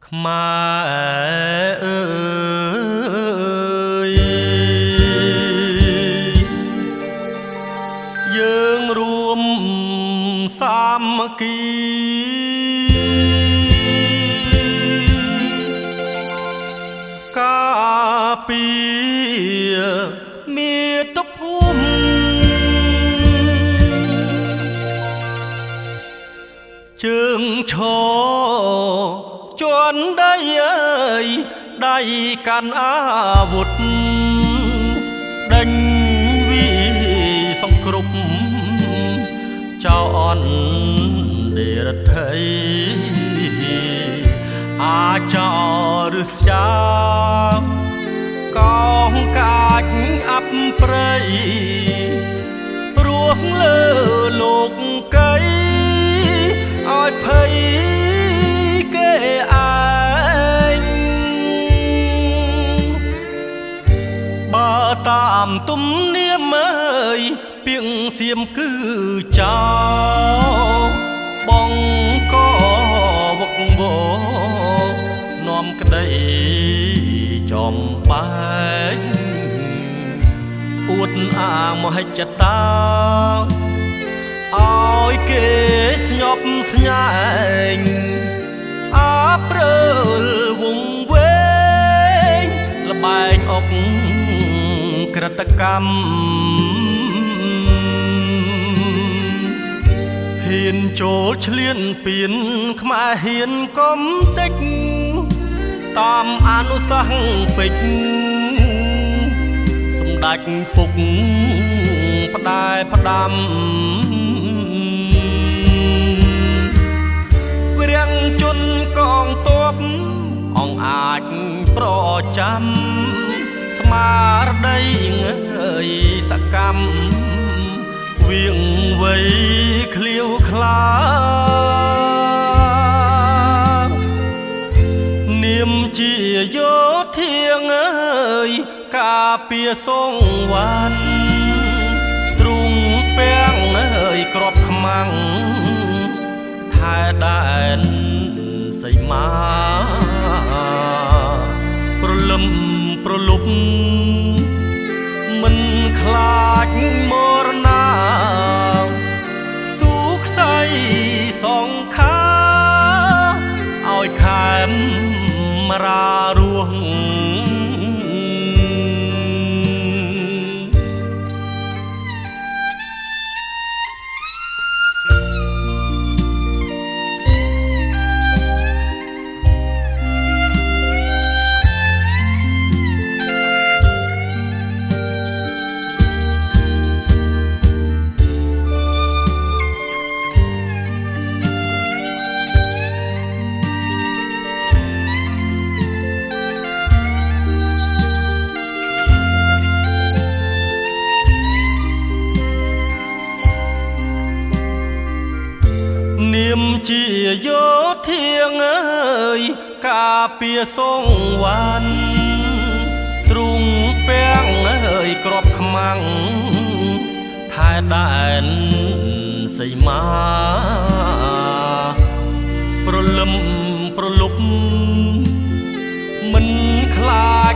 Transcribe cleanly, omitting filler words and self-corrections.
ខ្មែរអើយយើងរួមសាមគ្គីការពារមាតុភូមិជើងឈរជន់ដីអើយដៃកាន់អាវុធដេញវីសង្គ្រប់ចោអន់ដេរថៃអាចោរឹស្ចាកងកាច់អាប់ព្រៃព្រោះលើលោកកៃឲ្យភ័យគេឯងបើតាមទំនៀមអើយពីងសៀមគឺចោបងក៏វឹកវរនាំក្តីចំបែកអួតអាមហិច្ឆតាឲ្យគេស្ញប់ស្ញែងអាព្រើលវងវែងលបែងអុកក្រតកម្មហ៊ានចូលឆ្លៀនពៀនខ្មែរហ៊ានកុំតិចតាមអនុសាសន៍ពេជ្រសម្ដេចពុកផ្ដែផ្ដាំវារាំងជន់កងទ័ពអង្គអាចប្រចាំស្មារតីងើយសកម្មវៀងវៃឃ្លាវខ្លានាមជាយោធាងអើយការពារសងវ៉ាន់ទ្រុងពាំងអើយក្របខ្មាំងថែដែនសីមាប្រលឹមប្រលប់មិនខ្លាចមរណាស៊ូខ្សៃសងខាឲ្យខែមរារស់នាមជាយោធាងអើយការពារសងវ៉ាន់ទ្រុងពាំងអើយក្របខ្មាំងថែដែនសីមាប្រលឹមប្រលប់មិនខ្លាច